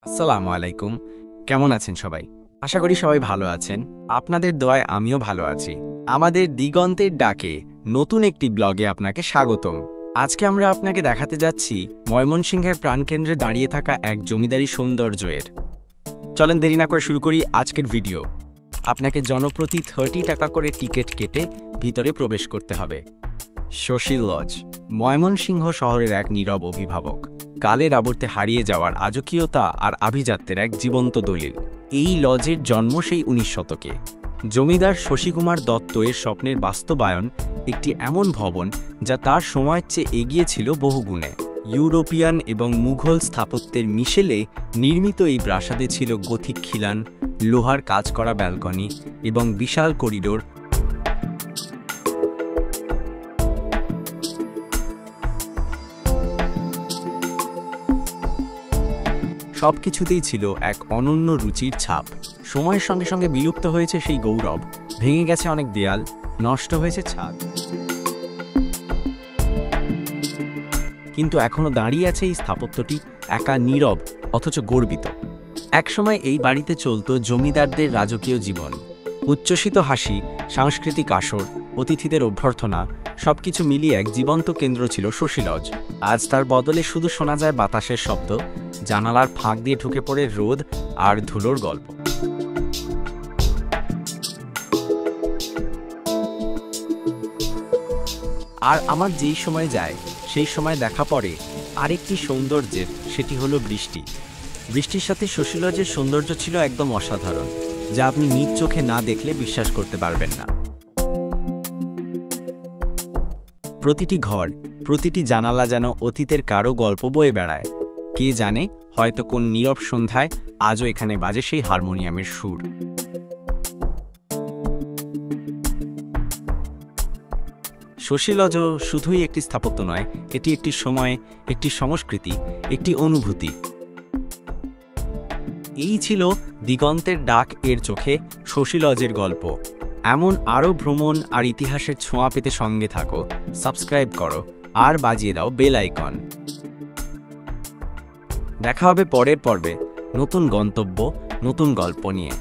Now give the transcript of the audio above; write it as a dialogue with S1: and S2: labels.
S1: আসসালামু আলাইকুম। কেমন আছেন সবাই? আশা করি সবাই ভালো আছেন। আপনাদের দোয়ায় আমিও ভালো আছি। আমাদের দিগন্তের ডাকে নতুন একটি ব্লগে আপনাকে স্বাগতম। আজকে আমরা আপনাকে দেখাতে যাচ্ছি ময়মনসিংহের প্রাণকেন্দ্রে দাঁড়িয়ে থাকা এক জমিদারি সৌন্দর্যের। চলেন দেরি না করে শুরু করি আজকের ভিডিও। আপনাকে জনপ্রতি 30 টাকা করে টিকিট কেটে ভিতরে প্রবেশ করতে হবে। শশী লজ ময়মনসিংহ শহরের এক নীরব অভিভাবক, কালের আবর্তে হারিয়ে যাওয়ার আজকীয়তা আর আভিজাত্যের এক জীবন্ত দলিল। এই লজের জন্ম সেই 19 শতকে। জমিদার শশীকুমার দত্ত এর স্বপ্নের বাস্তবায়ন, একটি এমন ভবন যা তার সময়ের চেয়ে এগিয়ে ছিল বহুগুণে। ইউরোপিয়ান এবং মুঘল স্থাপত্যের মিশেলে নির্মিত এই প্রাসাদে ছিল গথিক খিলান, লোহার কাজ করা ব্যালকনি এবং বিশাল করিডোর। সবকিছুতেই ছিল এক অনন্য রুচির ছাপ। সময়ের সঙ্গে সঙ্গে বিলুপ্ত হয়েছে সেই গৌরব, ভেঙে গেছে অনেক দেয়াল, নষ্ট হয়েছে ছাদ, কিন্তু এখনো দাঁড়িয়ে আছে এই স্থাপত্যটি, একা, নীরব অথচ গর্বিত। একসময় এই বাড়িতে চলত জমিদারদের রাজকীয় জীবন। উচ্ছ্বসিত হাসি, সাংস্কৃতিক আসর, অতিথিদের অভ্যর্থনা, সবকিছু মিলিয়ে এক জীবন্ত কেন্দ্র ছিল শশী লজ। আজ তার বদলে শুধু শোনা যায় বাতাসের শব্দ, জানালার ফাঁক দিয়ে ঢুকে পড়ে রোদ আর ধুলোর গল্প। আর আমার যেই সময় যায় সেই সময় দেখা পড়ে আরেকটি সৌন্দর্যের, সেটি হলো বৃষ্টি। বৃষ্টির সাথে শশী লজের সৌন্দর্য ছিল একদম অসাধারণ, যা আপনি নিজ চোখে না দেখলে বিশ্বাস করতে পারবেন না। প্রতিটি ঘর, প্রতিটি জানালা যেন অতীতের কারো গল্প বয়ে বেড়ায়। কে জানে, হয়তো কোন নীরব সন্ধ্যায় আজও এখানে বাজে সেই হারমোনিয়ামের সুর। শশী লজ শুধুই একটি স্থাপত্য নয়, এটি একটি সময়, একটি সংস্কৃতি, একটি অনুভূতি। এই ছিল দিগন্তের ডাক এর চোখে শশী লজের গল্প। এমন আরও ভ্রমণ আর ইতিহাসের ছোঁয়া পেতে সঙ্গে থাকো, সাবস্ক্রাইব করো আর বাজিয়ে দাও বেল আইকন। দেখা হবে পরের পর্বে নতুন গন্তব্য, নতুন গল্প নিয়ে।